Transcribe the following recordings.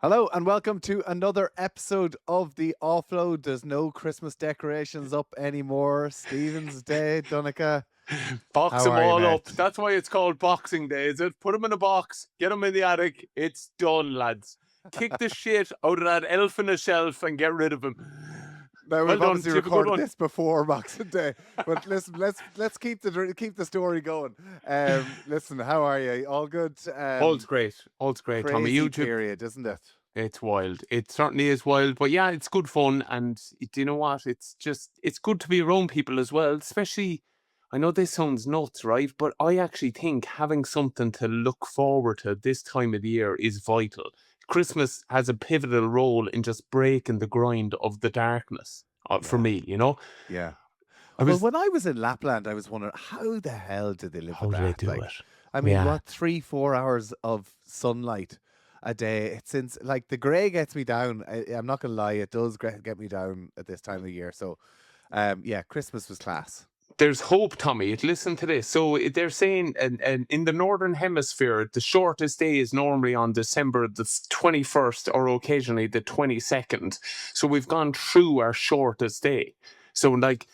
Hello and welcome to another episode of the Offload. There's no Christmas decorations up anymore. Stephen's Day, Donncha. Box How them are you, all up. mate? That's why it's called Boxing Day, is it? Put them in a box, get them in the attic. It's done, lads. Kick the shit out of that elf in a shelf and get rid of him. Now Well we've done. obviously Did you have a good recorded one? this before Boxing Day, but listen, let's keep the story going. Listen, how are you? All good? All's great. All's great, Tommy. Crazy YouTube. period, isn't it? It's wild. It certainly is wild. But yeah, it's good fun. And do you know what? It's good to be around people as well. Especially, I know this sounds nuts, right? But I actually think having something to look forward to this time of the year is vital. Christmas has a pivotal role in just breaking the grind of the darkness for Yeah, me, you know? yeah. I Well, was, when I was in Lapland, I was wondering how the hell did they live how with do they that? do it? Like, I mean, Yeah. what 3-4 hours of sunlight a day? It's since like the grey gets me down. I'm not gonna lie, it does get me down at this time of year. So, yeah, Christmas was class. There's hope, Tommy. Listen to this. So they're saying, and in the northern hemisphere, the shortest day is normally on December the 21st or occasionally the 22nd. So we've gone through our shortest day. So like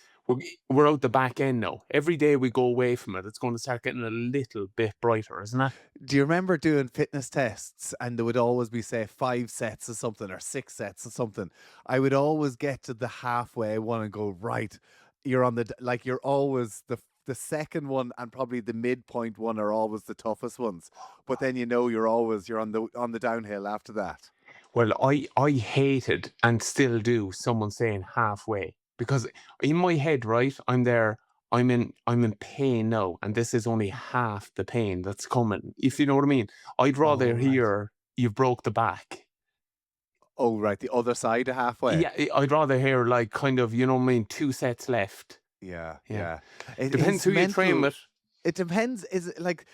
we're out the back end now. Every day we go away from it, it's going to start getting a little bit brighter, isn't it? Do you remember doing fitness tests and there would always be, say, 5 sets of something or 6 sets of something? I would always get to the halfway one and go, right, you're on like you're always the second one and probably the midpoint one are always the toughest ones. But then you're on the downhill after that. Well, I hated and still do someone saying halfway because in my head, right, I'm there. I'm in pain now, and this is only half the pain that's coming. If you know what I mean, I'd Oh, rather right. hear you've broke the back. Oh, right. The other side of halfway. Yeah, I'd rather hear like kind of, you know what I mean, 2 sets left. Yeah, Yeah, yeah. It depends is who you train mental. with. It depends. Is it like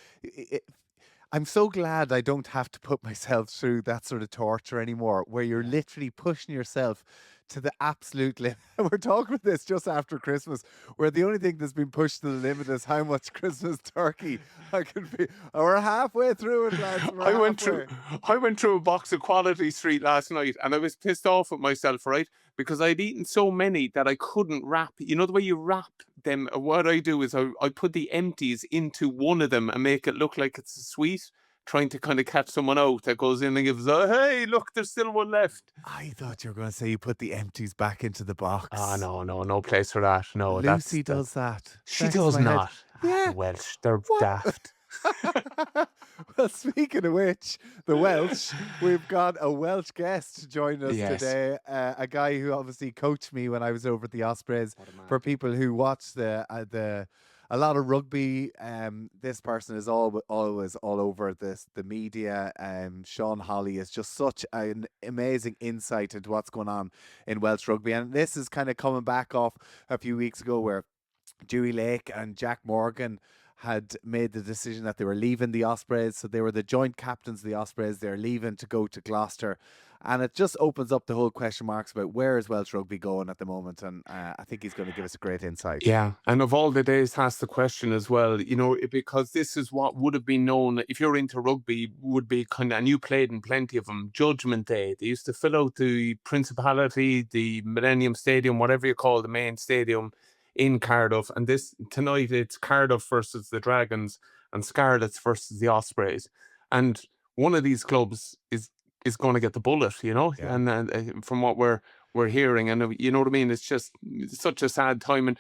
I'm so glad I don't have to put myself through that sort of torture anymore, where you're Yeah. literally pushing yourself to the absolute limit. We're talking about this just after Christmas, where the only thing that's been pushed to the limit is how much Christmas turkey I can be. We're halfway through it, lads. We're I went through halfway. I went through a box of Quality Street last night and I was pissed off at myself, right? Because I'd eaten so many that I couldn't wrap. You know the way you wrap them? What I do is I put the empties into one of them and make it look like it's a sweet, trying to kind of catch someone out that goes in and gives, hey, look, there's still one left. I thought you were going to say you put the empties back into the Ah, box. no, no, no place for that. No, Lucy that does that. she Next to does my head. not. Ah, the Yeah. Welsh, they're What? daft. Well, speaking of which, the Welsh, we've got a Welsh guest joining us Yes. today. A guy who obviously coached me when I was over at the Ospreys. What a man. For people who watch a lot of rugby, this person is always all over the media. Sean Holley is just such an amazing insight into what's going on in Welsh rugby, and this is kind of coming back off a few weeks ago where Dewey Lake and Jack Morgan had made the decision that they were leaving the Ospreys. So they were the joint captains of the Ospreys. They're leaving to go to Gloucester. And it just opens up the whole question marks about where is Welsh rugby going at the moment. And I think he's going to give us a great insight. Yeah, and of all the days, that's the question as well. You know, because this is what would have been known if you're into rugby, would be kind of, and you played in plenty of them. Judgment Day. They used to fill out the Principality, the Millennium Stadium, whatever you call the main stadium in Cardiff. And this tonight, it's Cardiff versus the Dragons and Scarlets versus the Ospreys. And one of these clubs is going to get the bullet, you know. Yeah. And from what we're hearing, and you know what I mean. It's such a sad time. And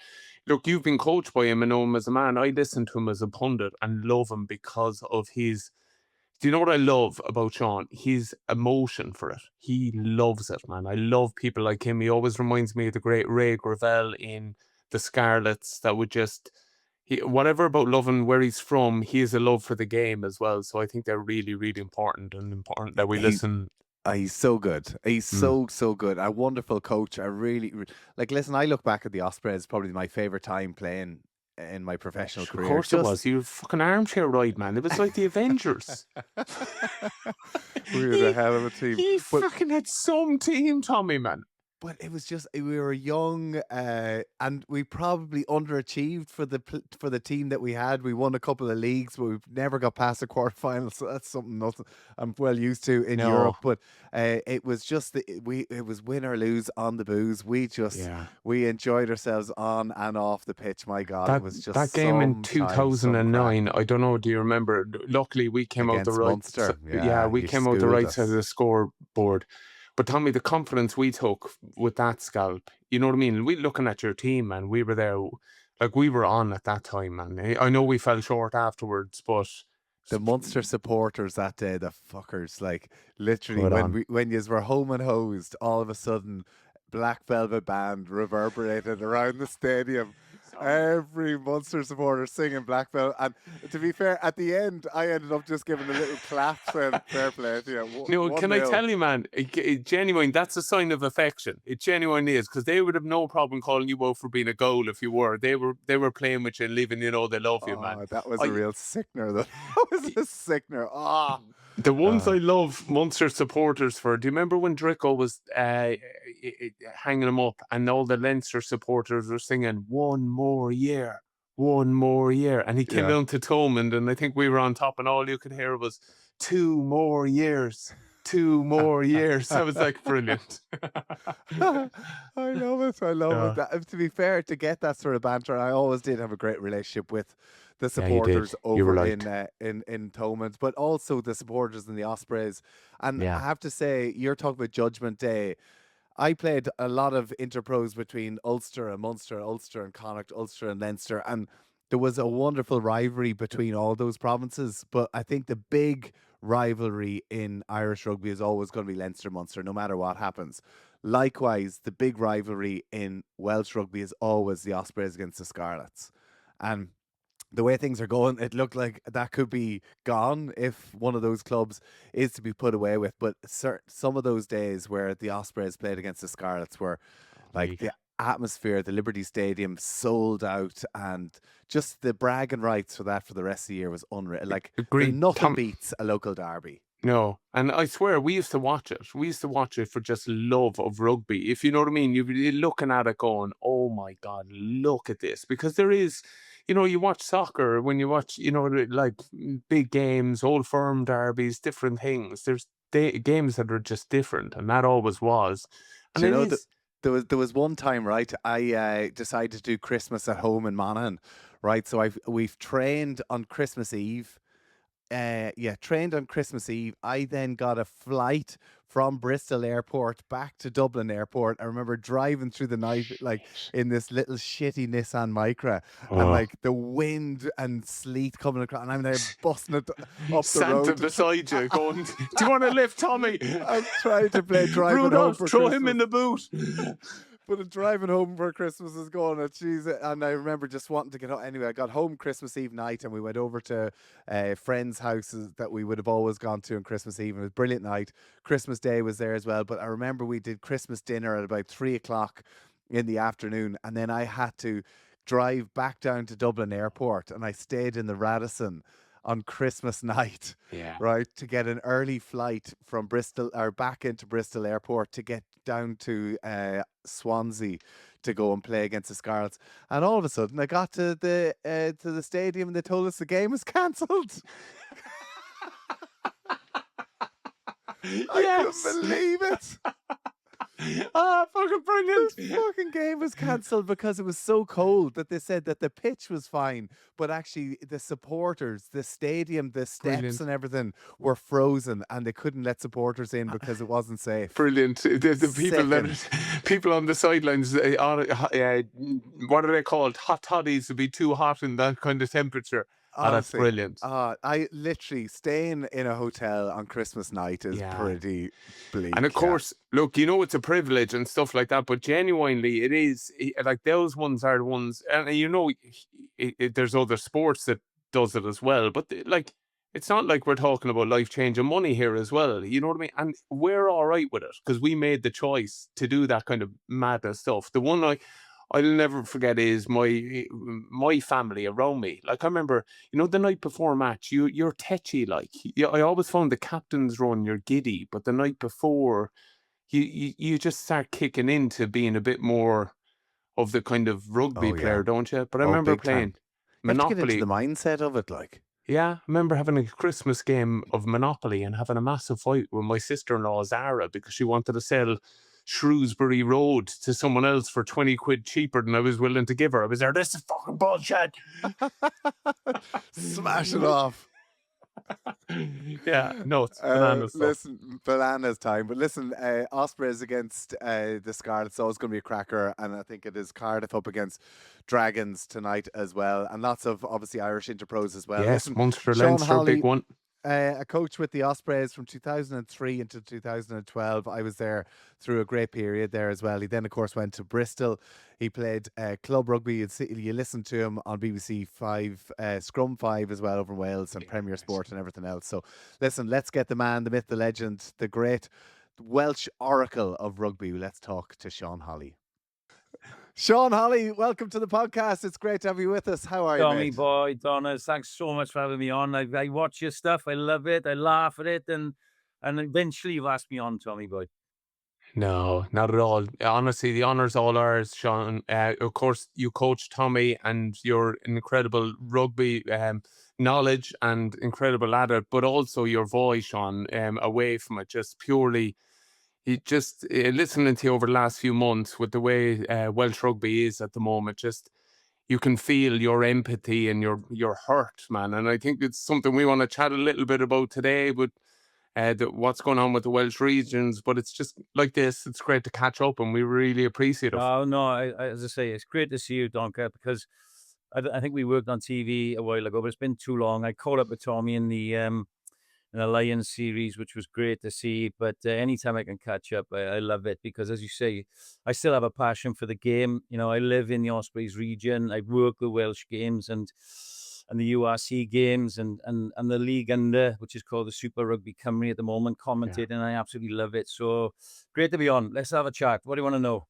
look, you've been coached by him and know him as a man. I listen to him as a pundit and love him because of his. Do you know what I love about Sean? His emotion for it. He loves it, man. I love people like him. He always reminds me of the great Ray Gravel in the Scarlets. That would just. Whatever about loving where he's from, he has a love for the game as well. So I think they're really, really important that we He, listen. he's so good. He's so good. A wonderful coach. I really like. Listen, I look back at the Ospreys. Probably my favorite time playing in my professional Of career. course it was. You fucking armchair ride, man. It was like the Avengers. We were a hell of a team. He But fucking had some team, Tommy, man. but it was just we were young, and we probably underachieved for the team that we had. We won a couple of leagues, but we've never got past the quarterfinals. So that's something nothing I'm well used to in Europe. No, But it was just it was win or lose on the booze. yeah. We enjoyed ourselves on and off the pitch. My God, it That was that just game in some crack 2009, I don't know, do you remember? Luckily, we came out the against right. Munster. Yeah, Yeah, we you came out the schooled right side of us. the scoreboard. But Tommy, the confidence we took with that scalp, you know what I mean? We looking at your team, man. We were there, like we were on at that time, man. I know we fell short afterwards, but The Munster supporters that day, the fuckers, like literally put on. when yous were home and hosed, all of a sudden, Black Velvet Band reverberated around the stadium. Sorry. Every Munster supporter singing Black Velvet, and to be fair, at the end, I ended up just giving a little clap saying "Fair play to you, No, one can I nil." tell you, man? Genuine, that's a sign of affection. It genuinely is, because they would have no problem calling you out for being a goal if you were. They were playing with you and leaving you know they love you, man. Oh, that was a I real sickener. Though. That was a sickener. Ah, The ones uh, I love Munster supporters for. Do you remember when Drico was hanging him up and all the Leinster supporters were singing "One more year, one more year," and he came yeah. down to Thomond, and I think we were on top, and all you could hear was "Two more years, two more years." I was like, brilliant. I love it. I love it. Yeah, To be fair, to get that sort of banter, I always did have a great relationship with the yeah, you did. supporters You were over liked. in Thomond, but also the supporters in the Ospreys. And I Yeah, have to say, you're talking about Judgment Day. I played a lot of interpros between Ulster and Munster, Ulster and Connacht, Ulster and Leinster, and there was a wonderful rivalry between all those provinces. But I think the big rivalry in Irish rugby is always going to be Leinster Munster, no matter what happens. Likewise, the big rivalry in Welsh rugby is always the Ospreys against the Scarlets. And the way things are going, it looked like that could be gone if one of those clubs is to be put away with. But some of those days where the Ospreys played against the Scarlets were like big. the atmosphere, the Liberty Stadium sold out, and just the bragging rights for that for the rest of the year was unreal. Like Agreed, nothing Tom. beats a local derby. No, and I swear we used to watch it. We used to watch it for just love of rugby. If you know what I mean, you're looking at it going, "Oh my God, look at this!" Because there is, you watch soccer when you watch, like big games, old firm derbies, different things. There's games that are just different, and that always was, and Do you it know that is. there was one time, right? I decided to do Christmas at home in Monaghan, right? So we've trained on Christmas Eve. Yeah, trained on Christmas Eve. I then got a flight from Bristol Airport back to Dublin Airport. I remember driving through the night like in this little shitty Nissan Micra, and Oh, like the wind and sleet coming across, and I'm there busting it up the Santa road. beside you going, "Do you want to lift Tommy? I'm trying to play driving home Rudolph, for throw him in Christmas. the boot." But driving home for Christmas is going at cheese. And I remember just wanting to get home. Anyway, I got home Christmas Eve night and we went over to friends' houses that we would have always gone to on Christmas Eve. It was a brilliant night. Christmas Day was there as well. But I remember we did Christmas dinner at about 3 o'clock in the afternoon. And then I had to drive back down to Dublin Airport and I stayed in the Radisson on Christmas night, Yeah. right, to get an early flight from Bristol or back into Bristol Airport to get down to Swansea to go and play against the Scarlets. And all of a sudden, I got to the stadium and they told us the game was cancelled. I couldn't Yes. believe it. Ah, fucking brilliant. The fucking game was cancelled because it was so cold that they said that the pitch was fine, but actually the supporters, the stadium, the steps Brilliant. and everything were frozen and they couldn't let supporters in because it wasn't safe. Brilliant. The people Second. people on the sidelines, what are they called? Hot toddies would be too hot in that kind of temperature. Ah, that's Honestly, brilliant. I literally staying in a hotel on Christmas night is Yeah. pretty And of bleak. Yeah. course, look, it's a privilege and stuff like that, but genuinely, it is like those ones are the ones, and there's other sports that does it as well, but like, it's not like we're talking about life changing money here as well. You know what I mean? And we're all right with it because we made the choice to do that kind of madness stuff. The one I'll never forget is my family around me. Like I remember, the night before a match, you're tetchy. Like I always found the captain's run, you're giddy, but the night before, you just start kicking into being a bit more of the kind of rugby Oh yeah. player, don't you? But I Oh, remember big time. playing You have to get into Monopoly. the mindset of it, like. Yeah, I remember having a Christmas game of Monopoly and having a massive fight with my sister-in-law Zara because she wanted to sell Shrewsbury Road to someone else for 20 quid cheaper than I was willing to give her. I was there, this is fucking bullshit. Smash it off. Yeah, nuts, banana stuff. Listen, bananas time. But listen, Ospreys against the Scarlets, always going to be a cracker, and I think it is Cardiff up against Dragons tonight as well, and lots of obviously Irish interpros as well. Yes, Listen, Munster, Sean Leinster, big Holley, one. a coach with the Ospreys from 2003 into 2012. I was there through a great period there as well. He then, of course, went to Bristol. He played club rugby. You listen to him on BBC 5, Scrum 5 as well over in Wales, and Premier Sport and everything else. So listen, let's get the man, the myth, the legend, the great Welsh oracle of rugby. Let's talk to Sean Holley. Sean Holley, welcome to the podcast. It's great to have you with us. How are you, Tommy mate? boy, Donna, thanks so much for having me on. I watch your stuff. I love it. I laugh at it, and eventually you've asked me on, Tommy boy. No, not at all. Honestly, the honour's all ours, Sean. Of course, you coach Tommy and your incredible rugby knowledge and incredible at it, but also your voice, Sean, away from it, just purely. You just listening to you over the last few months with the way Welsh rugby is at the moment, just you can feel your empathy and your hurt, man. And I think it's something we want to chat a little bit about today, but what's going on with the Welsh regions. But it's just like this. It's great to catch up, and we really appreciate it. Oh no, as I say, it's great to see you, Donka, because I think we worked on TV a while ago, but it's been too long. I caught up with Tommy in the Lions series, which was great to see. But anytime I can catch up, I love it because, as you say, I still have a passion for the game. You know, I live in the Ospreys region. I work the Welsh games and the URC games and the league under, which is called the Super Rugby Cymru at the moment, commented, and I absolutely love it. So great to be on. Let's have a chat. What do you want to know?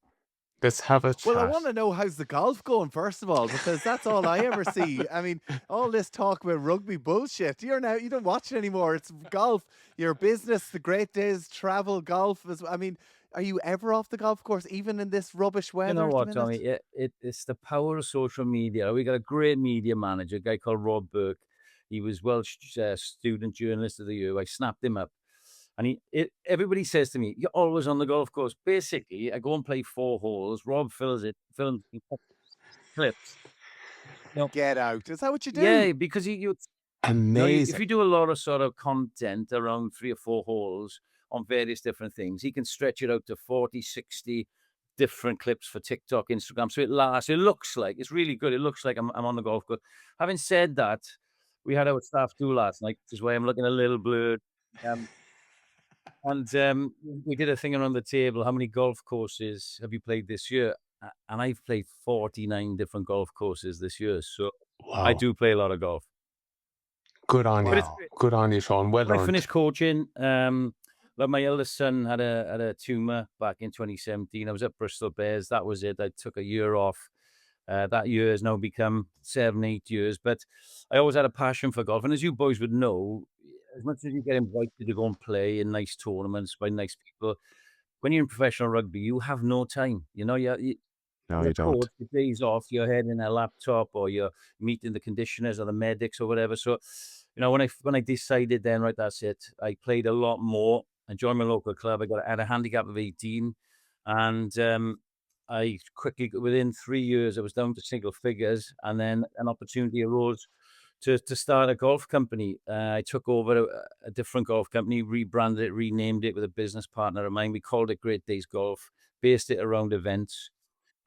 Let's have a Well, I chat. want to know how's the golf going, first of all, because that's all I ever see. I mean, all this talk about rugby bullshit. You don't watch it anymore. It's golf, your business, the great days, travel, golf. I mean, are you ever off the golf course, even in this rubbish weather? You know at the what, minute? Tommy? It's the power of social media. We got a great media manager, a guy called Rob Burke. He was Welsh Student Journalist of the Year. I snapped him up. And everybody says to me, "You're always on the golf course." Basically, I go and play 4 holes. Rob films clips. You know, Get out. Is that what you do? yeah, because you know, if Amazing. you do a lot of sort of content around 3 or 4 holes on various different things, he can stretch it out to 40, 60 different clips for TikTok, Instagram. So it lasts. It looks like it's really good. It looks like I'm on the golf course. Having said that, we had our staff do last night, which is why I'm looking a little blurred. Um, and we did a thing around the table. How many golf courses have you played this year? And I've played 49 different golf courses this year. So I Wow. do play a lot of golf. Good on But you. it's great. Good on you, Sean. Well When I earned. finished coaching, like my eldest son had a tumor back in 2017. I was at Bristol Bears. That was it. I took a year off. That year has now become 7, 8 years. But I always had a passion for golf. And as you boys would know, as much as you get invited to go and play in nice tournaments by nice people, when you're in professional rugby, you have no time. You know, No, you're you a don't. coach, your days off, you're heading a laptop or you're meeting the conditioners or the medics or whatever. So, you know, when I decided then, right, that's it. I played a lot more. I joined my local club. I had a handicap of 18, and I quickly, within 3 years, I was down to single figures, and then an opportunity arose to start a golf company. I took over a different golf company, rebranded it, renamed it with a business partner of mine. We called it Great Days Golf, based it around events.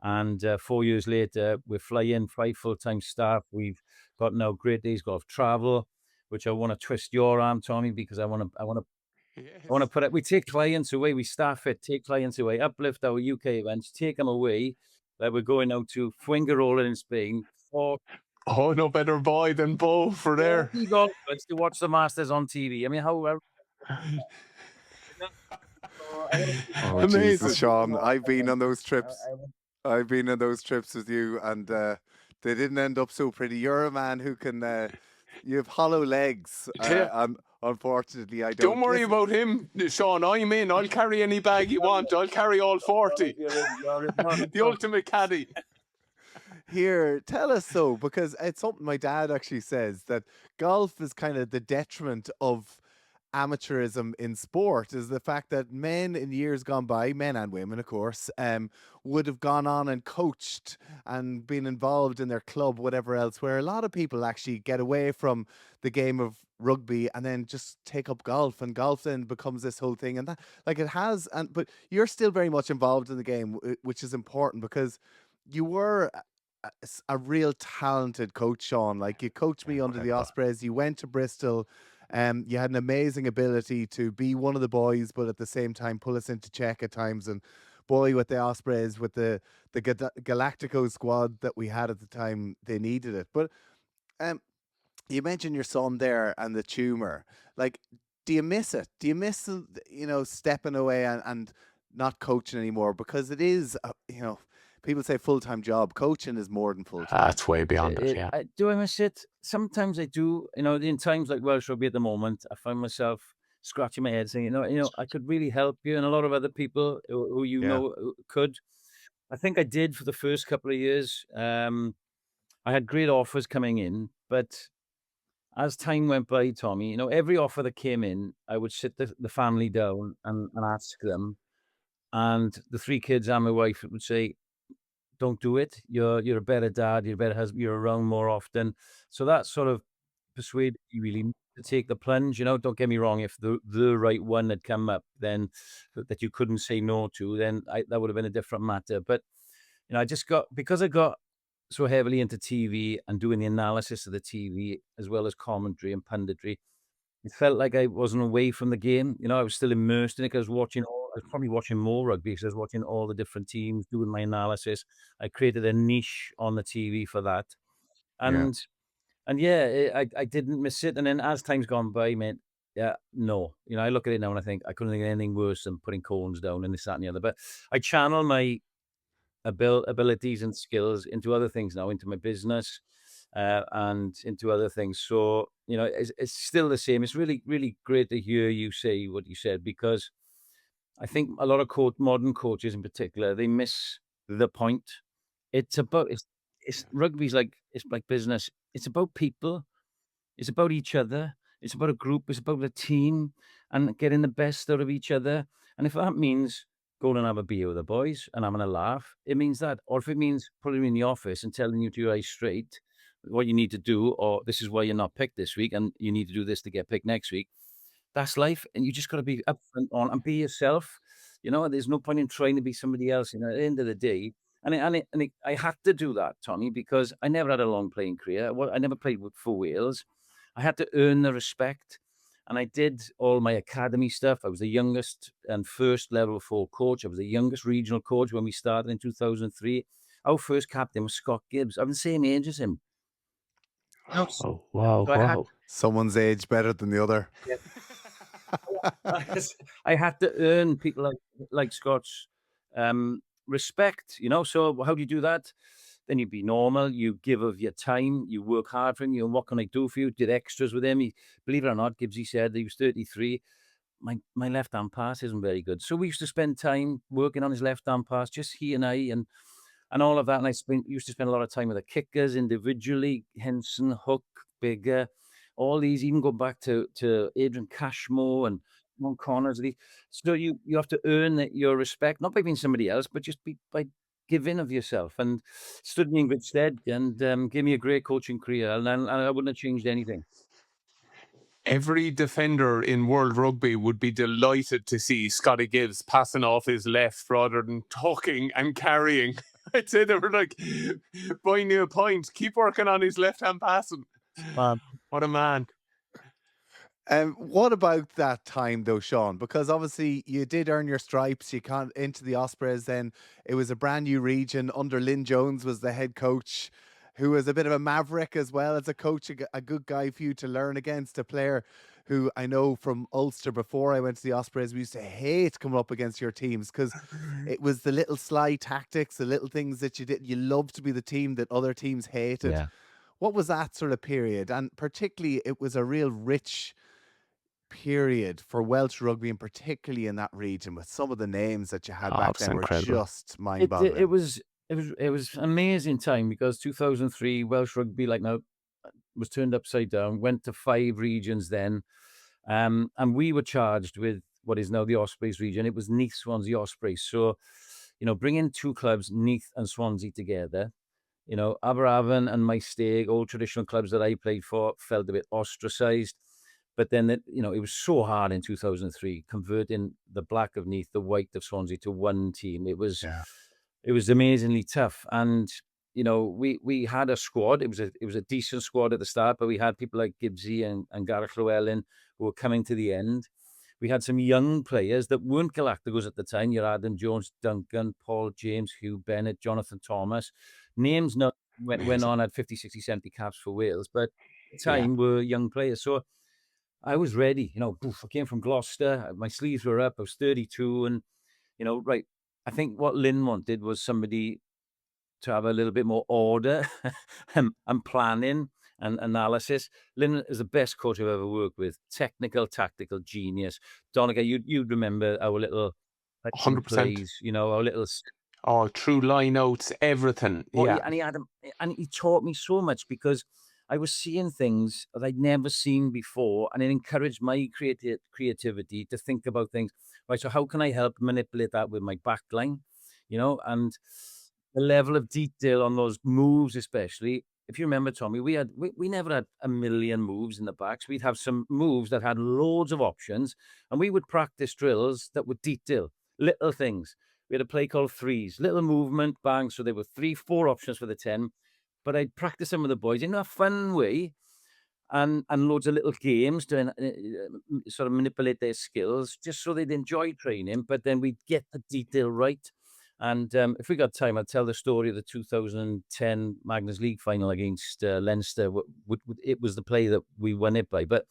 And 4 years later, we're flying 5 full-time staff. We've got now Great Days Golf Travel, which I want to twist your arm, Tommy, because I want to put it. We take clients away, we staff it, take clients away, uplift our UK events, take them away. Like we're going out to Fuengirola in Spain for Oh, no better boy than Bowe for there. 40 golfers to watch the Masters on TV. I mean, how? Oh, Jesus, Amazing. Sean. I've been on those trips. I've been on those trips with you, and they didn't end up so pretty. You're a man who can. You have hollow legs. Yeah. I'm Unfortunately, I Don't don't. worry Listen, about him, Sean. I'm in. I'll carry any bag you want. I'll carry all 40. The ultimate caddy. here, tell us so, because it's something my dad actually says, that golf is kind of the detriment of amateurism in sport, is the fact that men in years gone by, men and women, of course, would have gone on and coached and been involved in their club, whatever else, where a lot of people actually get away from the game of rugby and then just take up golf, and golf then becomes this whole thing. And that, like, it has, and but you're still very much involved in the game, which is important, because you were a real talented coach, Sean. Like, you coached me under the Ospreys. You went to Bristol. You had an amazing ability to be one of the boys, but at the same time pull us into check at times. And boy, with the Ospreys, with the Galactico squad that we had at the time, they needed it. But um, you mentioned your son there and the tumor. Like, do you miss it? Do you miss stepping away and not coaching anymore? Because it is, people say full-time job. Coaching is more than full-time. That's way beyond it, yeah. Do I miss it? Sometimes I do. In times like Welsh Rugby at the moment, I find myself scratching my head saying, I could really help you, and a lot of other people who Yeah. could. I think I did for the first couple of years. I had great offers coming in, but as time went by, Tommy, every offer that came in, I would sit the family down and ask them, and the three kids and my wife would say, "Don't do it. You're a better dad. You're a better husband. You're around more often." So that sort of persuaded me really to take the plunge. Don't get me wrong. If the right one had come up, then that you couldn't say no to, then that would have been a different matter. But because I got so heavily into TV and doing the analysis of the TV as well as commentary and punditry, it felt like I wasn't away from the game. I was still immersed in it, 'cause I was probably watching more rugby because I was watching all the different teams, doing my analysis. I created a niche on the TV for that. Yeah. And yeah, I didn't miss it. And then as time's gone by, mate, yeah, no. I look at it now and I think I couldn't think of anything worse than putting cones down and this, that, and the other. But I channel my abilities and skills into other things now, into my business, and into other things. So, it's still the same. It's really, really great to hear you say what you said, because I think a lot of modern coaches in particular, they miss the point. It's rugby's it's like business. It's about people. It's about each other. It's about a group. It's about a team and getting the best out of each other. And if that means going and have a beer with the boys and having a laugh, it means that. Or if it means putting you in the office and telling you to your eyes straight what you need to do, or this is why you're not picked this week and you need to do this to get picked next week, that's life. And you just got to be upfront on and be yourself. There's no point in trying to be somebody else. At the end of the day, I had to do that, Tommy, because I never had a long playing career. I never played for Wales. I had to earn the respect, and I did all my academy stuff. I was the youngest and first level 4 coach. I was the youngest regional coach when we started in 2003. Our first captain was Scott Gibbs. I'm the same age as him. Oh, wow, So I had wow. Someone's age better than the other. I had to earn people like Scott's respect, So how do you do that? Then you be normal. You give of your time. You work hard for him. What can I do for you? Did extras with him. Believe it or not, Gibbsy said he was 33. My left hand pass isn't very good, so we used to spend time working on his left hand pass, just he and I, and all of that. And I used to spend a lot of time with the kickers individually, Henson, Hook, Bigger, all these, even go back to Adrian Cashmore and Ron Connors. So you have to earn your respect, not by being somebody else, but just by giving of yourself. And stood me in good stead and gave me a great coaching career, and I wouldn't have changed anything. Every defender in World Rugby would be delighted to see Scotty Gibbs passing off his left rather than talking and carrying. I'd say they were like, buying you a point, keep working on his left-hand passing. What a man. What about that time though, Sean? Because obviously you did earn your stripes. You can't into the Ospreys. Then it was a brand new region. Under Lynn Jones was the head coach, who was a bit of a maverick as well as a coach. A good guy for you to learn against. A player who I know from Ulster before I went to the Ospreys, we used to hate coming up against your teams because it was the little sly tactics, the little things that you did. You loved to be the team that other teams hated. Yeah. What was that sort of period? And particularly, it was a real rich period for Welsh rugby, and particularly in that region, with some of the names that you had Oh, back it's then were incredible. just It mind-boggling. was amazing time, because 2003 Welsh rugby, like now, was turned upside down. Went to 5 regions then, and we were charged with what is now the Ospreys region. It was Neath, Swansea, Ospreys. So, bringing 2 clubs, Neath and Swansea, together. Aberavon and Maesteg, old traditional clubs that I played for, felt a bit ostracised. But then, it was so hard in 2003, converting the black of Neath, the white of Swansea to one team. It was amazingly tough. And, we had a squad. It was a decent squad at the start, but we had people like Gibbsy and Gareth Llewellyn who were coming to the end. We had some young players that weren't Galacticos at the time. Your Adam Jones, Duncan, Paul James, Hugh Bennett, Jonathan Thomas. Names not went on at 50, 60, 70 caps for Wales, but at the time were young players. So I was ready. I came from Gloucester. My sleeves were up. I was 32. And, right, I think what Lynn wanted was somebody to have a little bit more order and planning and analysis. Lynn is the best coach I've ever worked with. Technical, tactical genius. Donncha, you'd remember our little 100%. plays, our little. Oh, true line outs, everything. Yeah. And he taught me so much, because I was seeing things that I'd never seen before, and it encouraged my creativity to think about things. Right, so how can I help manipulate that with my backline? And the level of detail on those moves, especially. If you remember, Tommy, we never had a million moves in the backs. We'd have some moves that had loads of options, and we would practice drills that would detail little things. We had a play called threes, little movement, bang. So there were 3, 4 options for the 10, but I'd practice them with the boys in a fun way, and loads of little games to sort of manipulate their skills, just so they'd enjoy training. But then we'd get the detail right. And if we got time, I'd tell the story of the 2010 Magnus League final against Leinster. It was the play that we won it by. But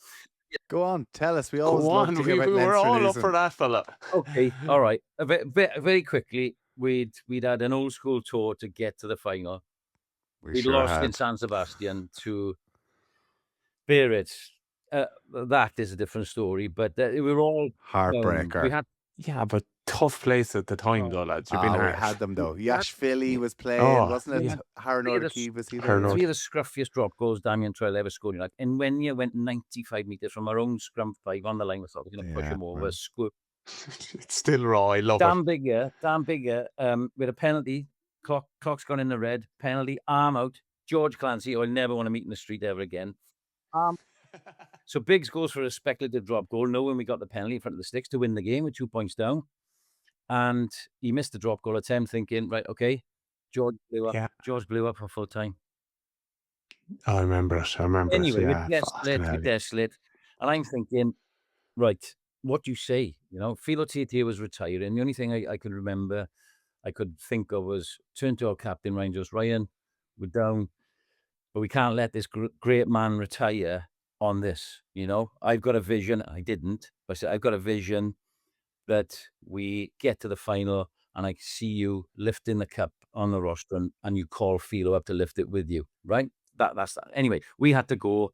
Go on, tell us. We always Go love on, to hear we about were Leinster all up losing. for that, fella. Okay, all right. Very quickly, we'd had an old school tour to get to the final. We'd sure lost had. in San Sebastian to Biarritz. That is a different story, but we were all Heartbreaker. we had Yeah, but tough place at the time, though, lads. You've been we harsh. had them though. Yash Philly was playing, wasn't it? Harren O'Keefe was he there? Harren 3 of the scruffiest drop goals Damien Troy ever scored. And when you went 95 metres from our own scrum 5 on the line, we thought we were going to push him over, squirt. It's still raw. I love Dan Bigger, with a penalty. Clock's gone in the red. Penalty, arm out. George Clancy, who I'll never want to meet in the street ever again. So Biggs goes for a speculative drop goal, knowing we got the penalty in front of the sticks to win the game with 2 points down. And he missed the drop goal attempt, thinking, right, okay, George blew up. Yeah. George blew up for full time. I remember it. Anyway, Yeah. we're desolate. And I'm thinking, right, what do you say? Philo Titi was retiring. The only thing I could remember, I could think of, was turn to our captain, Ryan Jones. Ryan, we're down, but we can't let this great man retire on this. I've got a vision. I didn't, but I said, I've got a vision that we get to the final and I see you lifting the cup on the rostrum and you call Philo up to lift it with you, right? That's that. Anyway, we had to go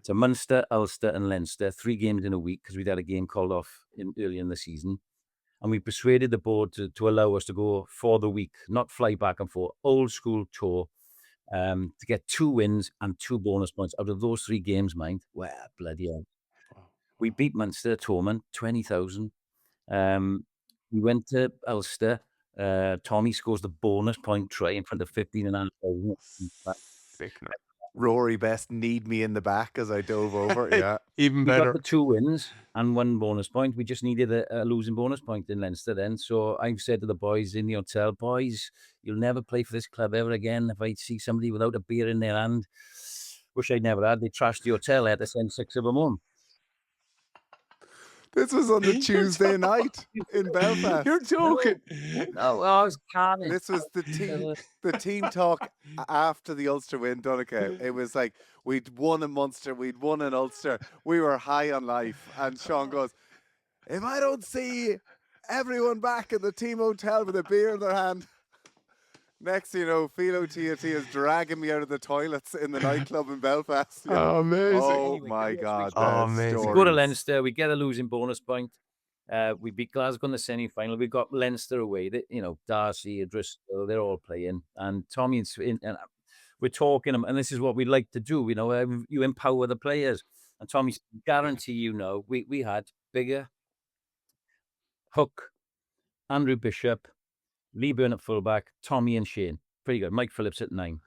to Munster, Ulster and Leinster, 3 games in a week, because we'd had a game called off early in the season. And we persuaded the board to allow us to go for the week, not fly back and forth, old school tour, to get 2 wins and 2 bonus points out of those 3 games, mind. Well, bloody hell. We beat Munster, Torment, 20,000. We went to Ulster. Tommy scores the bonus point try in front of 15,500. Rory Best need me in the back as I dove over. Yeah, even better. We got the 2 wins and 1 bonus point. We just needed a losing bonus point in Leinster then. So I've said to the boys in the hotel, boys, you'll never play for this club ever again. If I see somebody without a beer in their hand, wish I'd never had. They trashed the hotel. I had to send 6 of them home. This was on the Tuesday night in Belfast. You're joking. No, I was carnage. This was the team talk after the Ulster win, Donncha. It was like, we'd won in Munster, we'd won in Ulster. We were high on life. And Sean goes, if I don't see everyone back in the team hotel with a beer in their hand, Next thing you know, Philo TNT is dragging me out of the toilets in the nightclub in Belfast. You know? Oh, amazing. Oh Anyway, my yes, God, we- the Oh, amazing. We go to stories. Leinster, we get a losing bonus point. We beat Glasgow in the semi-final. We got Leinster away. You know, Darcy, Driscoll, they're all playing, and Tommy and we're talking, and this is what we like to do. You know, you empower the players, and Tommy, guarantee you know, we had Bigger, Hook, Andrew Bishop, Lee Byrne at fullback, Tommy and Shane. Pretty good. Mike Phillips at 9.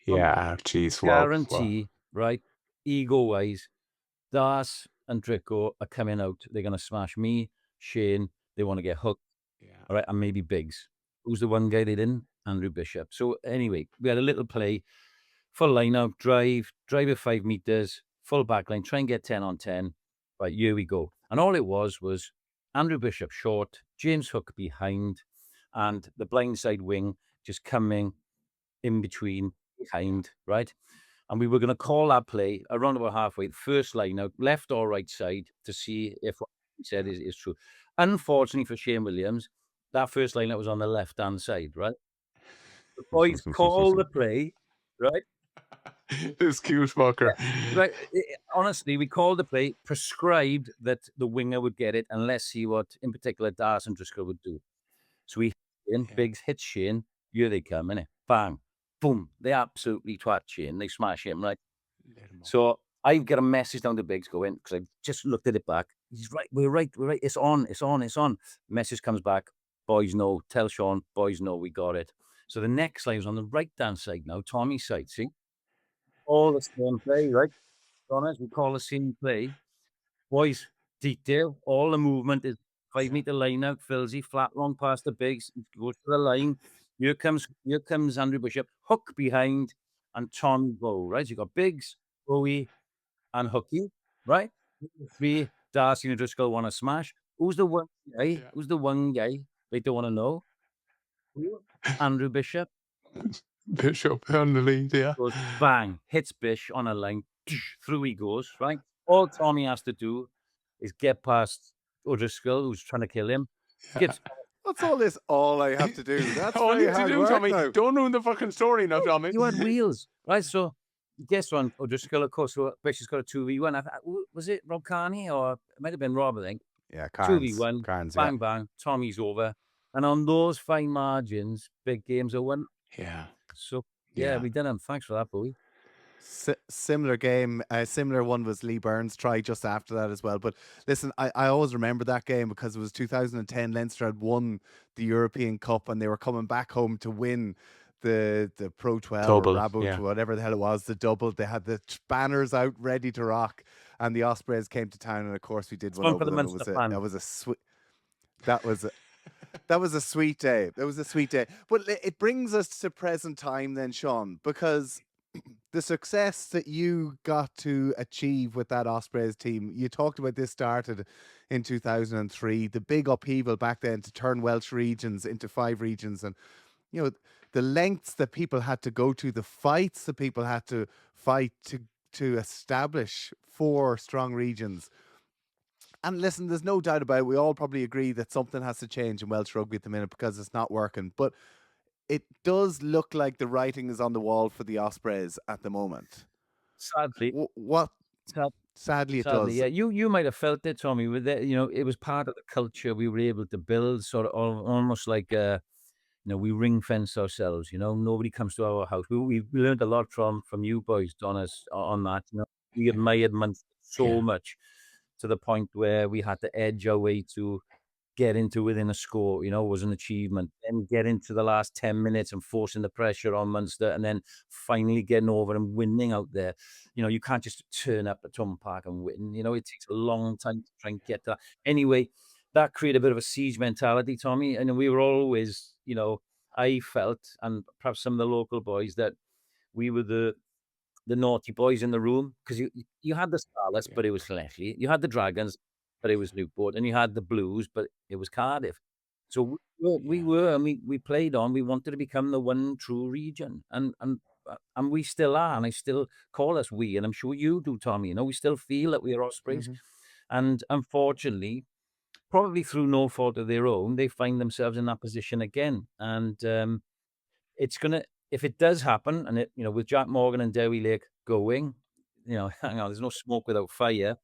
Yeah, jeez, wow. Guarantee, right? Ego-wise, Das and Drico are coming out. They're going to smash me, Shane. They want to get Hook, Yeah. all right, and maybe Biggs. Who's the one guy they didn't? Andrew Bishop. So anyway, we had a little play, full line-up, drive at 5 meters, full back line, try and get 10 on 10. Right, here we go. And all it was Andrew Bishop short, James Hook behind, and the blindside wing just coming in between, behind, right? And we were going to call that play around about halfway, first line out, left or right side, to see if what he said is true. Unfortunately for Shane Williams, that first line out was on the left-hand side, right? The boys call the play, right? This cute fucker. Right. Honestly, we called the play, prescribed that the winger would get it, and let's see what, in particular, Darcy and Driscoll would do. So we Biggs hits Shane. Here they come, innit? Bang. Boom. They absolutely twat Shane. They smash him, right? So I get a message down to Biggs going, because I just looked at it back. He's right. We're right. It's on. Message comes back. Boys know. Tell Sean. Boys know we got it. So the next line is on the right-hand side now, Tommy's side. See? All the same play, right? Honest, we call the same play. Boys, detail. All the movement is 5 meter line out, Filsey, flat long past the Biggs, goes to the line. Here comes Andrew Bishop, Hook behind, and Tom Bowe, right? So you got Biggs, Bowie, and Hooky, right? 3, Darcy and Driscoll want to smash. Who's the one guy? Yeah. Who's the one guy they don't want to know? Andrew Bishop. Bishop on the lead, yeah. Goes bang, hits Bish on a line, through he goes, right? All Tommy has to do is get past O'Driscoll, who's trying to kill him. Gives What's all this? All I have to do. That's all very you have to hard do, work Tommy. now. Don't ruin the fucking story now, Tommy. you had wheels, right? So guess on O'Driscoll, of course, so Bish has got a 2v1. Was it Rob Carney or it might have been Rob, I think. Yeah, Carnes. 2v1, Carnes, bang, yeah. bang, Tommy's over. And on those fine margins, big games are won. Yeah. So yeah, we did them. Thanks for that, Bowie. Similar game, similar one was Lee Byrne's try just after that as well. But listen, I always remember that game because it was 2010. Leinster had won the European Cup and they were coming back home to win the Pro 12 Double, or Rabo, yeah. whatever the hell it was, the double. They had the banners out ready to rock, and the Ospreys came to town, and of course we did It's one fun over for the them. Munster fan. That was a sweet. That was a sweet day. That was a sweet day. But it brings us to present time then, Sean, because the success that you got to achieve with that Ospreys team, you talked about this started in 2003, the big upheaval back then to turn Welsh regions into 5 regions, and you know the lengths that people had to go to, the fights that people had to fight to establish 4 strong regions. And listen, there's no doubt about it. We all probably agree that something has to change in Welsh rugby at the minute because it's not working. But it does look like the writing is on the wall for the Ospreys at the moment. Sadly. Sadly, it does. Yeah, you might have felt it, Tommy. With it, it was part of the culture we were able to build, sort of almost like we ring fence ourselves. Nobody comes to our house. We learned a lot from you boys, Donncha, on that. We admired Munster so much to the point where we had to edge our way to get into within a score, was an achievement. Then get into the last 10 minutes and forcing the pressure on Munster, and then finally getting over and winning out there. You can't just turn up at Thom Park and win. It takes a long time to try and get that. Anyway, that created a bit of a siege mentality, Tommy. And we were always, I felt, and perhaps some of the local boys, that we were the naughty boys in the room, because you had the Scarlets, but it was Llanelli. You had the Dragons, but it was Newport, and you had the Blues, but it was Cardiff. So we were, and we played on. We wanted to become the one true region, and we still are, and I still call us we, and I'm sure you do, Tommy. We still feel that we are Ospreys, and unfortunately, probably through no fault of their own, they find themselves in that position again, and it's gonna, if it does happen, and it, with Jack Morgan and Dewi Lake going, hang on, there's no smoke without fire.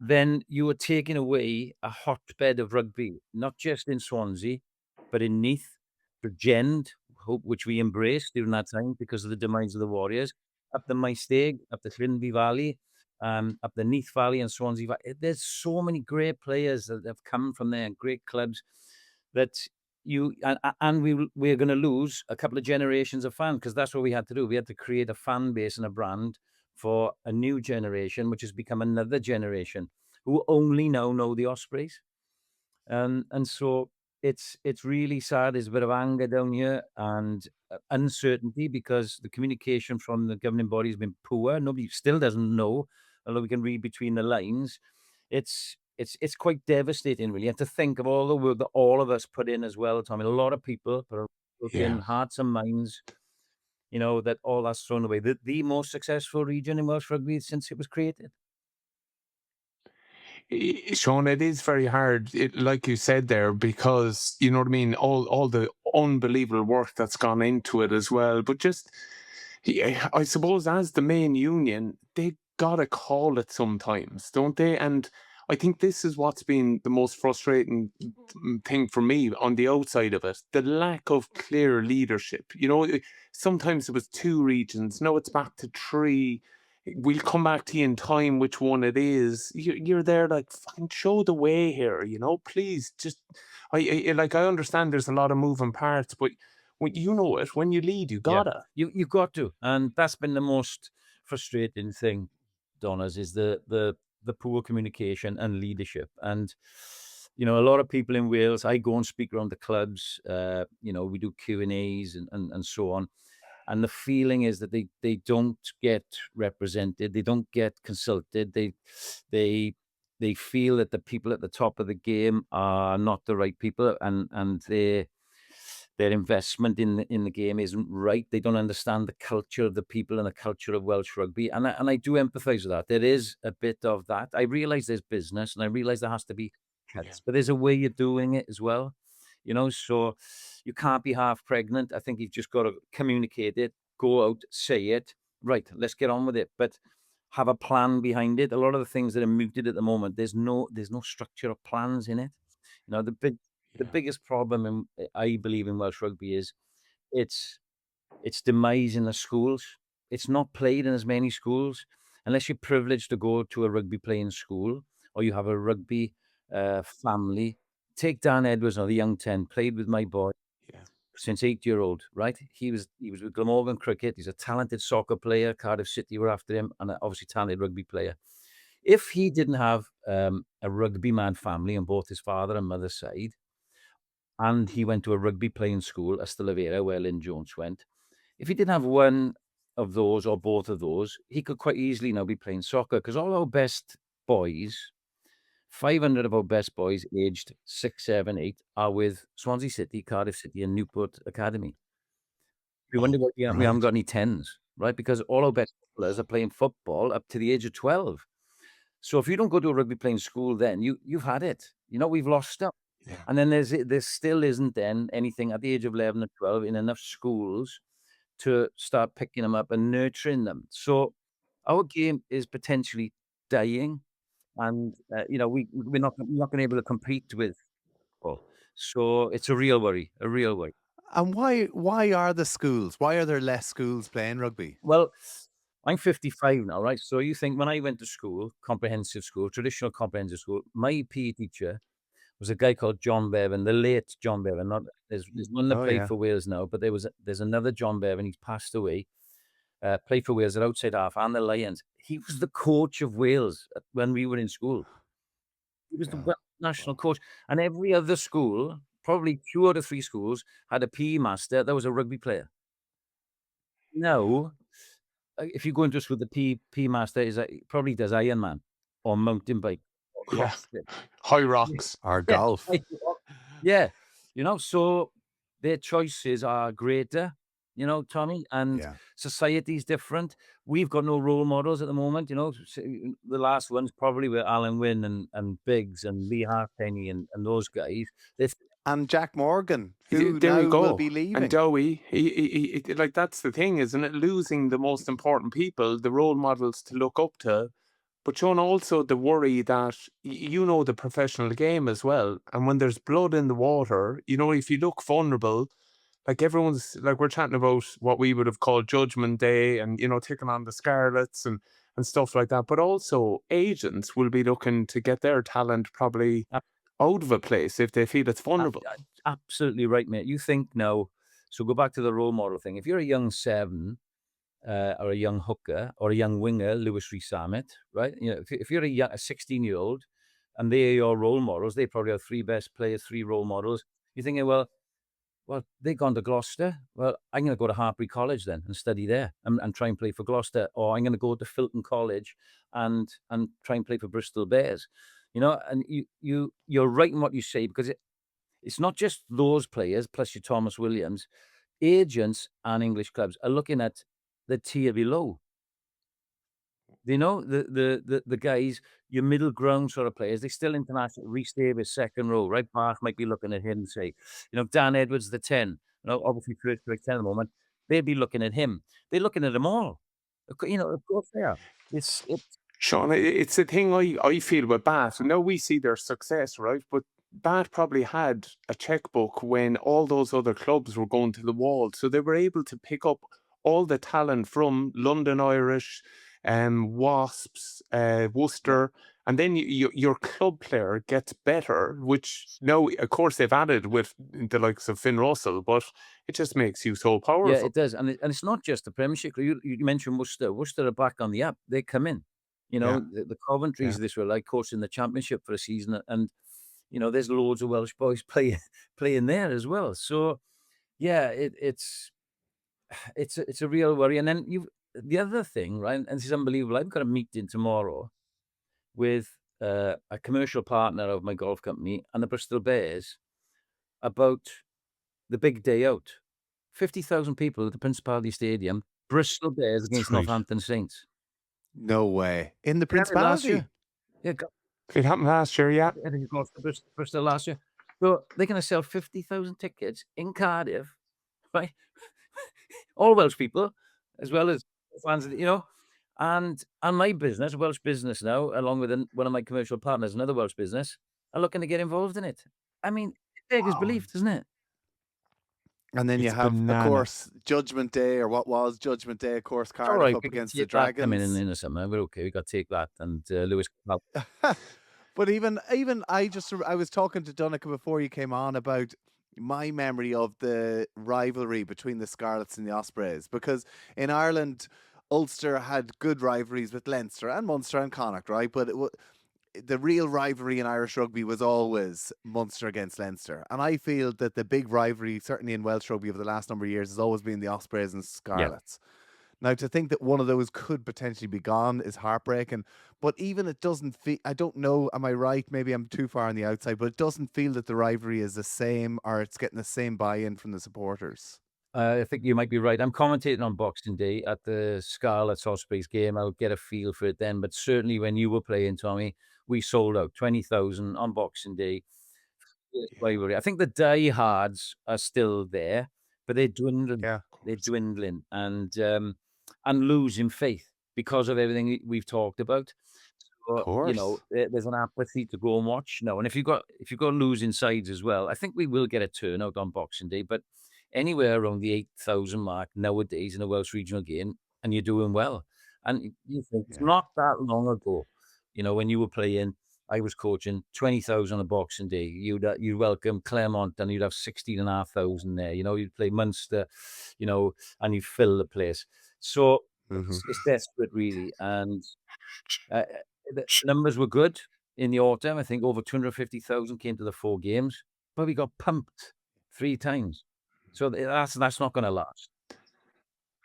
Then you are taking away a hotbed of rugby, not just in Swansea, but in Neath, Bridgend, which we embraced during that time because of the demise of the Warriors, up the Maesteg, up the Trinity Valley, up the Neath Valley and Swansea Valley. There's so many great players that have come from there, and great clubs that we're going to lose a couple of generations of fans, because that's what we had to do. We had to create a fan base and a brand for a new generation, which has become another generation who only now know the Ospreys. And so it's really sad. There's a bit of anger down here and uncertainty, because the communication from the governing body has been poor. Nobody still doesn't know, although we can read between the lines. It's quite devastating, really. And to think of all the work that all of us put in as well, Tommy. A lot of people put work in, hearts and minds, that all that's thrown away. The most successful region in Welsh rugby since it was created. Sean, it is very hard, like you said there, because you know what I mean, all the unbelievable work that's gone into it as well. But just, I suppose, as the main union, they gotta call it sometimes, don't they? And I think this is what's been the most frustrating thing for me on the outside of it: the lack of clear leadership. Sometimes it was 2 regions, now it's back to 3. We'll come back to you in time which one it is. You're there like, fucking show the way here, please. Just, I understand there's a lot of moving parts, but when when you lead, you gotta. You've got to, and that's been the most frustrating thing, Donners, is the poor communication and leadership. And a lot of people in Wales, I go and speak around the clubs. We do Q&As and so on. And the feeling is that they don't get represented, they don't get consulted, they feel that the people at the top of the game are not the right people, and their investment in the game isn't right. They don't understand the culture of the people and the culture of Welsh rugby, and I do empathise with that. There is a bit of that. I realise there's business, and I realise there has to be cuts, but there's a way of doing it as well. So you can't be half pregnant. I think you've just got to communicate it, go out, say it, right, let's get on with it, but have a plan behind it. A lot of the things that are mooted at the moment, there's no structure or plans in it. The biggest problem, I believe, in Welsh rugby is its demise in the schools. It's not played in as many schools unless you're privileged to go to a rugby playing school, or you have a rugby family. Take Dan Edwards, or the young 10, played with my boy since 8-year-old, right? He was with Glamorgan Cricket. He's a talented soccer player. Cardiff City were after him, and obviously talented rugby player. If he didn't have a rugby man family on both his father and mother's side, and he went to a rugby playing school, Ystalyfera, where Lynn Jones went, if he didn't have one of those or both of those, he could quite easily now be playing soccer, because all our best boys, 500 of our best boys aged 6, 7, 8 are with Swansea City, Cardiff City and Newport Academy. We wonder why we haven't got any 10s, right? Because all our best players are playing football up to the age of 12. So if you don't go to a rugby playing school, then you've had it. We've lost them. And then there still isn't then anything at the age of 11 or 12 in enough schools to start picking them up and nurturing them. So our game is potentially dying. And we're not going to be able to compete with people. So it's a real worry. And why are the schools? Why are there less schools playing rugby? Well, I'm 55 now, right? So you think, when I went to school, traditional comprehensive school, my PE teacher was a guy called John Bevan, the late John Bevan. There's one that played for Wales now, but there's another John Bevan. He's passed away. Played for Wales at outside half and the Lions. He was the coach of Wales when we were in school. He was the national coach. And every other school, probably 2 out of 3 schools, had a PE master that was a rugby player. Now, if you go into a school, the PE master probably does Ironman or mountain bike. Or high rocks. Or golf. Yeah. So their choices are greater, Tommy, and society's different. We've got no role models at the moment, The last ones probably were Alan Wynne and Biggs and Lee Halfpenny and those guys. They're And Jack Morgan, who There now you will go. be And leaving. Dowie, like that's the thing, isn't it? Losing the most important people, the role models to look up to. But Sean, also the worry that you know the professional game as well. And when there's blood in the water, you know, if you look vulnerable, like everyone's like we're chatting about what we would have called Judgment Day and you know, taking on the Scarlets and stuff like that. But also agents will be looking to get their talent probably out of a place if they feel it's vulnerable. Absolutely right, mate. You think now, so go back to the role model thing. If you're a young 7 or a young hooker or a young winger, Lewis Rees-Zammit, right? You know, if you're a 16-year-old and they're your role models, they probably have 3 best players, 3 role models. You're thinking, well, they've gone to Gloucester. Well, I'm going to go to Hartpury College then and study there and try and play for Gloucester. Or I'm going to go to Filton College and try and play for Bristol Bears. You know, and you're right in what you say, because it's not just those players plus your Thomas Williams. Agents and English clubs are looking at the tier below. You know, the guys, your middle ground sort of players, they're still international. Rhys Davies, second row, right? Bath might be looking at him and say, you know, Dan Edwards, the 10. You know, obviously first pick 10 at the moment. They'd be looking at him. They're looking at them all. You know, of course they are. It's Sean, it's the thing I feel with Bath. Now we see their success, right? But Bath probably had a checkbook when all those other clubs were going to the wall. So they were able to pick up all the talent from London Irish, Wasps, Worcester. And then your club player gets better, which now, of course, they've added with the likes of Finn Russell, but it just makes you so powerful. Yeah, it does. And it's not just the Premiership. You mentioned Worcester. Worcester are back on the up. They come in. You know, the Coventries this were like coaching the Championship for a season. And, you know, there's loads of Welsh boys playing there as well. So, yeah, it's a real worry. And then the other thing, right, and this is unbelievable. I've got a meeting tomorrow with a commercial partner of my golf company and the Bristol Bears about the big day out. 50,000 people at the Principality Stadium. Bristol Bears against right. Northampton Saints. No way. In the Last Principality? year. Yeah, It happened last year, yeah. I think it lost to Bristol last year. So they're going to sell 50,000 tickets in Cardiff, right? All Welsh people, as well as fans, you know. And my business, Welsh business now, along with one of my commercial partners, another Welsh business, are looking to get involved in it. I mean, it beggars belief, doesn't it? And then you It's have, of bananas. course, Judgment Day, or what was Judgment Day, of course, It's Cardiff all right. up We can against the take that coming Dragons. in the summer. We're okay. We got to take that. And Lewis. But even I was talking to Donncha before you came on about my memory of the rivalry between the Scarlets and the Ospreys, because in Ireland, Ulster had good rivalries with Leinster and Munster and Connacht, right? But the real rivalry in Irish rugby was always Munster against Leinster. And I feel that the big rivalry, certainly in Welsh rugby over the last number of years, has always been the Ospreys and Scarlets. Now, to think that one of those could potentially be gone is heartbreaking. But even it doesn't feel, I don't know, am I right? Maybe I'm too far on the outside, but it doesn't feel that the rivalry is the same, or it's getting the same buy-in from the supporters. I think you might be right. I'm commentating on Boxing Day at the Scarlets Ospreys game. I'll get a feel for it then. But certainly when you were playing, Tommy, we sold out 20,000 on Boxing Day. Rivalry. I think the diehards are still there, but they're dwindling. Yeah. They're dwindling and losing faith because of everything we've talked about. So, Of course. you know, there's an apathy to go and watch now. And if you've got losing sides as well, I think we will get a turnout on Boxing Day. But anywhere around the 8,000 mark nowadays in a Welsh regional game, and you're doing well. And you think it's not that long ago, you know, when you were playing. I was coaching 20,000 on a Boxing Day. You'd welcome Claremont and you'd have 16,500 there. You know, you'd play Munster, you know, and you'd fill the place. So it's desperate, really. And the numbers were good in the autumn. I think over 250,000 came to the 4 games, but we got pumped 3 times. So that's not going to last.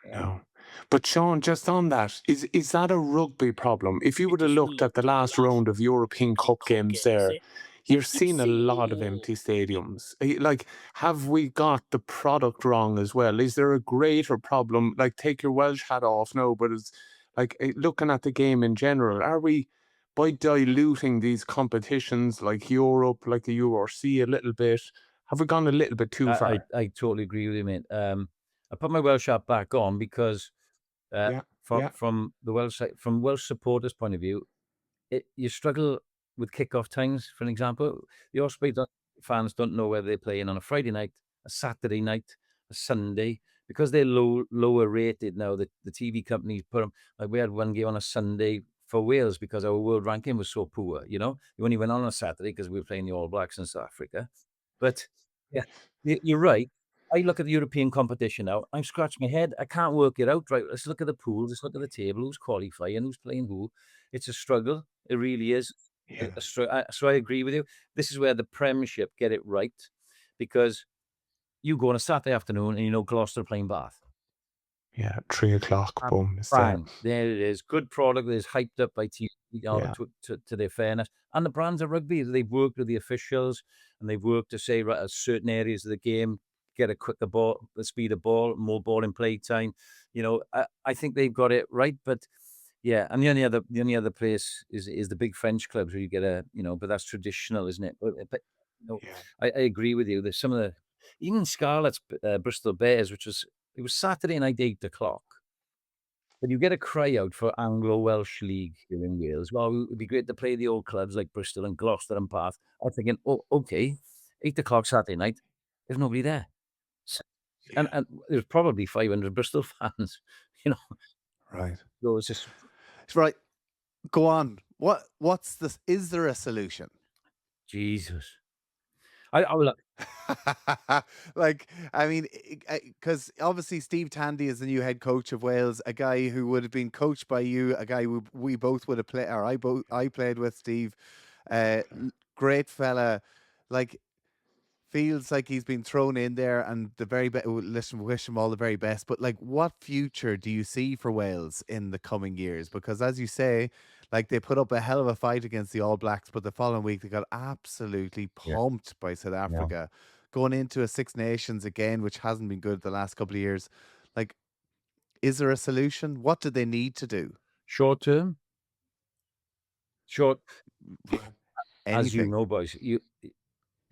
No. But Sean, just on that, is that a rugby problem? If you would have looked at the last round of European Cup games there, you're seeing a lot of empty stadiums. Like, have we got the product wrong as well? Is there a greater problem? Like, take your Welsh hat off now, but it's like looking at the game in general, are we, by diluting these competitions like Europe, like the URC a little bit, Have we gone a little bit too far? I totally agree with you, mate. I put my Welsh hat back on because Yeah, yeah, from the Welsh side, from Welsh supporters' point of view, you struggle with kick-off times. For an example, the Ospreys fans don't know whether they're playing on a Friday night, a Saturday night, a Sunday, because they're lower rated now. The TV companies put them, like we had one game on a Sunday for Wales because our world ranking was so poor. You know, we only went on a Saturday because we were playing the All Blacks in South Africa. But yeah, you're right. I look at the European competition now. I'm scratching my head. I can't work it out. Right, let's look at the pools. Let's look at the table. Who's qualifying? Who's playing who? It's a struggle. It really is. yeah, So I agree with you. This is where the Premiership get it right, because you go on a Saturday afternoon and you know Gloucester are playing Bath. yeah. 3 o'clock, boom, it's there. Bang, there it is. Good product that is hyped up by TV, Yeah. to their fairness. And the brands of rugby, they've worked with the officials and they've worked to say, right, at certain areas of the game, get a quicker ball, the speed of ball, more ball in play time. You know, I think they've got it right. But yeah, and the only other place is the big French clubs where you get but that's traditional, isn't it? But Yeah. I agree with you. There's some of the, even Scarlet's Bristol Bears, it was Saturday night 8 o'clock. But you get a cry out for Anglo-Welsh League here in Wales. Well, it would be great to play the old clubs like Bristol and Gloucester and Bath. I'm thinking, oh, okay, 8 o'clock Saturday night, there's nobody there. Yeah. And there's probably 500 Bristol fans, you know. Right. So it's just, Right. Go on. What's this? Is there a solution? Jesus. I will, Like, I mean, because obviously Steve Tandy is the new head coach of Wales, a guy who would have been coached by you, a guy we both would have played, or I played with Steve. Great fella, like, feels like he's been thrown in there, and the very best. Listen, wish him all the very best. But like, what future do you see for Wales in the coming years? Because as you say, like, they put up a hell of a fight against the All Blacks, but the following week they got absolutely yeah, pumped by South Africa, going into a Six Nations again, which hasn't been good the last couple of years. Like, is there a solution? What do they need to do? short term, as you Anything. know, boys, you've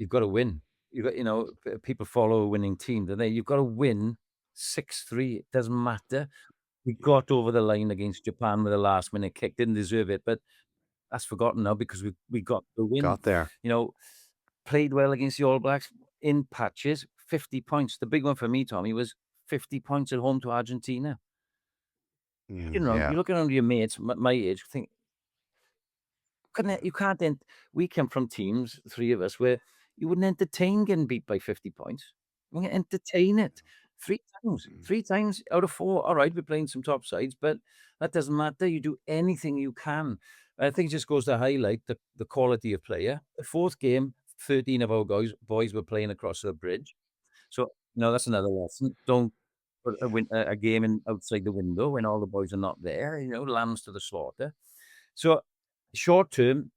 got to win. You've got, people follow a winning team, don't they? You've got to win 6-3. It doesn't matter. We got over the line against Japan with a last minute kick. Didn't deserve it, but that's forgotten now because we got the win. Got there. Played well against the All Blacks in patches. 50 points. The big one for me, Tommy, was 50 points at home to Argentina. Yeah. You look around your mates, my age, think, you can't. We come from teams, three of us, where you wouldn't entertain getting beat by 50 points. You wouldn't entertain it. Three times out of four. All right, we're playing some top sides, but that doesn't matter. You do anything you can. I think it just goes to highlight the quality of player. The fourth game, 13 of our boys were playing across the bridge. So, that's another lesson. Don't put a game in outside the window when all the boys are not there. Lambs to the slaughter. So, short term,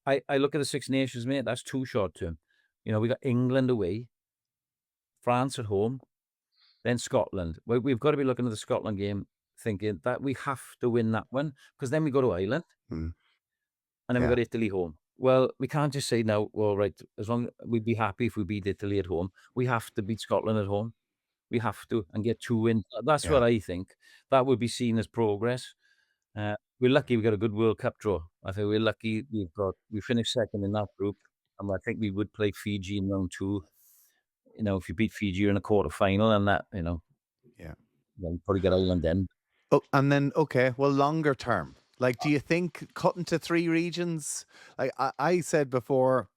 I look at the Six Nations, mate. That's too short term. We got England away, France at home, then Scotland. We've got to be looking at the Scotland game, thinking that we have to win that one, because then we go to Ireland, and then we got Italy home. Well, we can't just say now, well, right, as long we'd be happy if we beat Italy at home. We have to beat Scotland at home. We have to, and get 2 wins. That's what I think. That would be seen as progress. We're lucky we got a good World Cup draw. I think we're lucky we finished second in that group, and I think we would play Fiji in round 2. If you beat Fiji, you're in a quarter final, and that, you probably get Ireland then. Oh, and then, okay, well, longer term, like, do you think cutting to 3 regions? Like I said before,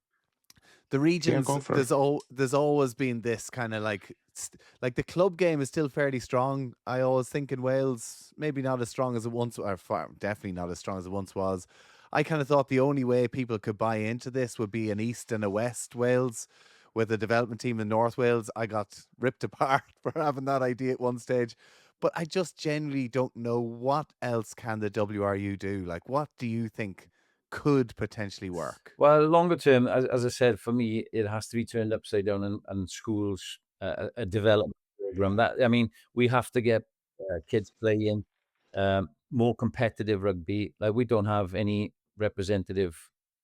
the regions, go for it. there's always been this kind of like the club game is still fairly strong. I always think in Wales, maybe not as strong as it once, or definitely not as strong as it once was. I kind of thought the only way people could buy into this would be an East and a West Wales with a development team in North Wales. I got ripped apart for having that idea at one stage. But I just generally don't know what else can the WRU do. Like, what do you think could potentially work? Well, longer term, as I said, for me, it has to be turned upside down, and schools a development program. We have to get kids playing more competitive rugby. Like, we don't have any representative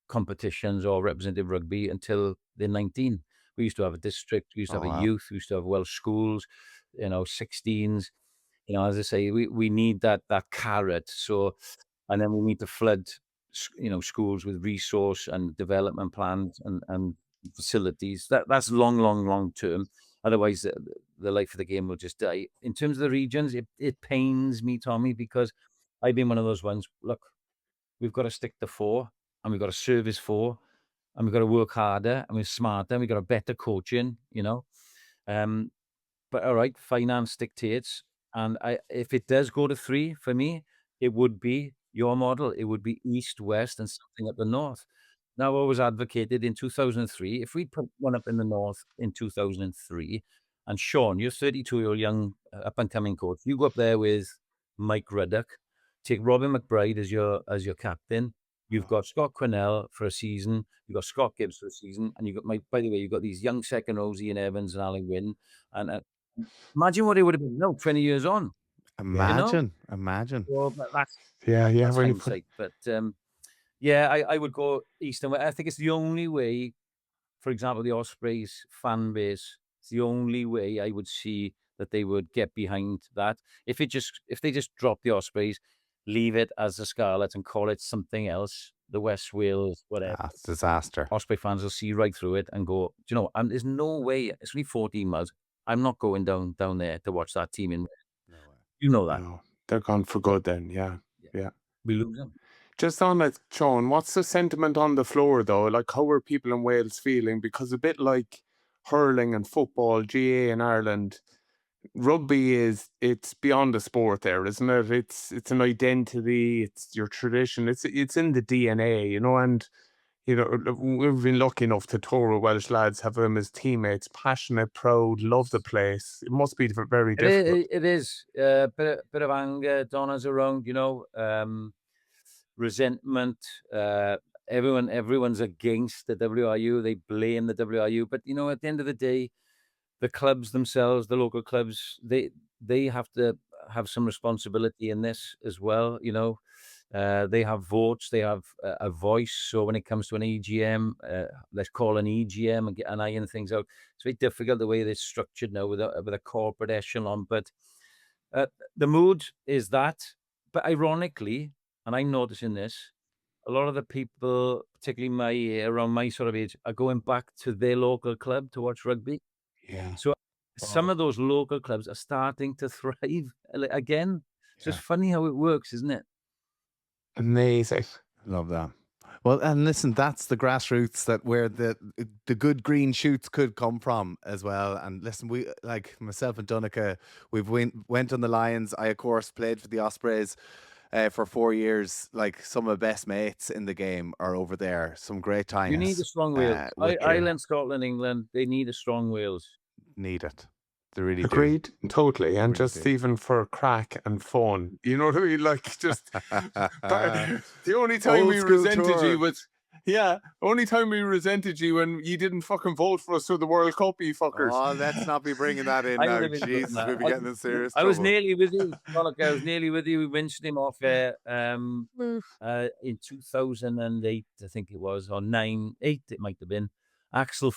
competitions or representative rugby until they're 19. We used to have a district, we used to have a youth, we used to have Welsh schools, 16s. As I say, we need that carrot. So, and then we need to flood, schools with resource and development plans and facilities. That's long term. Otherwise, the life of the game will just die. In terms of the regions, it pains me, Tommy, because I've been one of those ones. Look, we've got to stick to 4, and we've got to service 4, and we've got to work harder, and we're smarter, and we've got a better coaching, But all right, finance dictates, and if it does go to 3 for me, it would be your model. It would be east, west, and something up the north. Now, I always advocated in 2003, if we put one up in the north in 2003, and Sean, you're 32-year-old young up-and-coming coach, you go up there with Mike Ruddock, take Robin McBride as your captain. You've got Scott Quinnell for a season. You've got Scott Gibbs for a season, and you've got by the way, you've got these young second rows, Ian Evans and Alan Wynne, and imagine what it would have been. No, 20 years on. Imagine. Well, that's When hindsight. But I would go east and west. I think it's the only way. For example, the Ospreys fan base. It's the only way I would see that they would get behind that. If they just drop the Ospreys, leave it as the Scarlet and call it something else, the West Wales, whatever. Disaster. Osprey fans will see right through it and go, do you know, there's no way, it's only 14 miles. I'm not going down there to watch that team in. No way. You know that. No, they're gone for good then, yeah. We lose them. Just on that, Sean, what's the sentiment on the floor, though? Like, how are people in Wales feeling? Because a bit like hurling and football, GA in Ireland, rugby it's beyond a sport there, isn't it? It's an identity, it's your tradition, it's in the DNA, and we've been lucky enough to tour with Welsh lads, have them as teammates, passionate, proud, love the place. It must be very difficult. It is a bit of anger, Donna's around, resentment. Everyone's against the WRU. They blame the WRU, but at the end of the day, the clubs themselves, the local clubs, they have to have some responsibility in this as well. They have votes, they have a voice. So when it comes to an EGM, let's call an EGM and iron things out. It's very difficult the way it's structured now with a corporate echelon. But the mood is that. But ironically, and I'm noticing this, a lot of the people, particularly around my sort of age, are going back to their local club to watch rugby. Yeah. So some of those local clubs are starting to thrive again. It's just funny how it works, isn't it? Amazing. Love that. Well, and listen, that's the grassroots where the good green shoots could come from as well. And listen, we, like myself and Donncha, we've went on the Lions. I, of course, played for the Ospreys for 4 years. Like, some of the best mates in the game are over there. Some great times. You need a strong Wales. Ireland, Scotland, England, they need a strong Wales. Need it. They really Agreed, totally. And Really just do. even for crack and fun. You know what I mean? Like, just the only time Old we school resented tour. you was only time we resented you when you didn't fucking vote for us for the World Cup, you fuckers. Oh, let's not be bringing that in I now. would have been doing Jesus, that. we'll be getting in serious I was trouble. nearly with you. Look, I was nearly with you. We mentioned him off air in 2008, I think it was, or 8 it might have been. Axel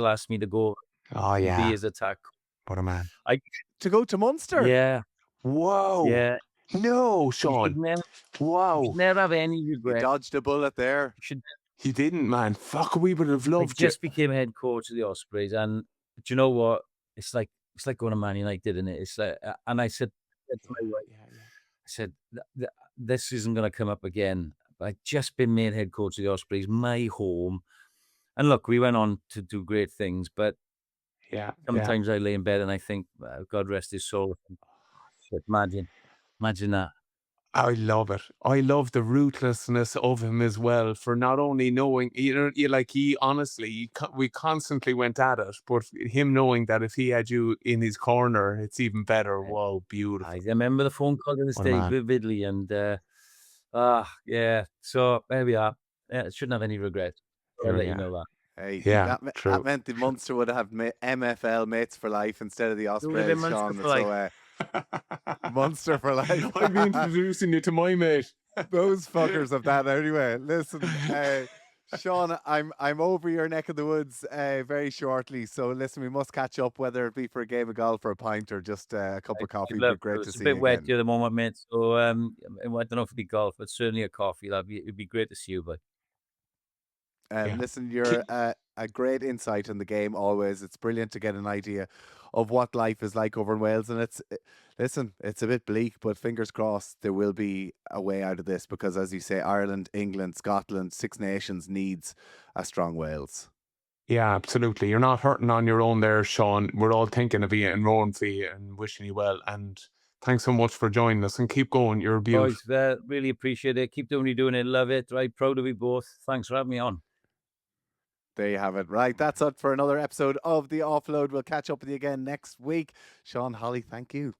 asked me to go Oh, be yeah. his attack. What a man. To go to Munster? Yeah. Whoa. Yeah. No, You Sean. should Wow. never have any You regret. dodged a bullet there. You didn't, man. Fuck, we would have I loved you. just became head coach of the Ospreys, and do you know what? It's like going to Man United, isn't it? It's like, and I said to my wife, I said, this isn't going to come up again. I've just been made head coach of the Ospreys, my home. And look, we went on to do great things, but sometimes I lay in bed and I think, God rest his soul. Shit, imagine that. I love it. I love the ruthlessness of him as well, for not only knowing, we constantly went at it, but him knowing that if he had you in his corner, it's even better. Wow, beautiful. I remember the phone call to this day vividly, and so there we are. Shouldn't have any regret. I'll let you know that. Hey, Yeah, true. that meant the Munster would have MFL mates for life instead of the Who would have Ospreys, been Munster Sean. for life? So Munster for life. I'll be introducing you to my mate. those fuckers of that anyway. Listen, Sean, I'm over your neck of the woods very shortly. So listen, we must catch up, whether it be for a game of golf or a pint or just a cup of coffee. I'd It'd be love great to. to It's a see bit you wet again. here at the moment, mate. So I don't know if it'd be golf, but certainly a coffee. It'd be great to see you, but Yeah. Listen, you're a great insight in the game always. It's brilliant to get an idea of what life is like over in Wales. And listen, it's a bit bleak, but fingers crossed there will be a way out of this because, as you say, Ireland, England, Scotland, Six Nations needs a strong Wales. Yeah, absolutely. You're not hurting on your own there, Sean. We're all thinking of you and roaring for you and wishing you well. And thanks so much for joining us, and keep going. You're a beaut. boys, really appreciate it. Keep doing what you're doing. I love it. Right, proud of you both. Thanks for having me on. There you have it. Right, that's it for another episode of The Offload. We'll catch up with you again next week. Sean Holley, thank you.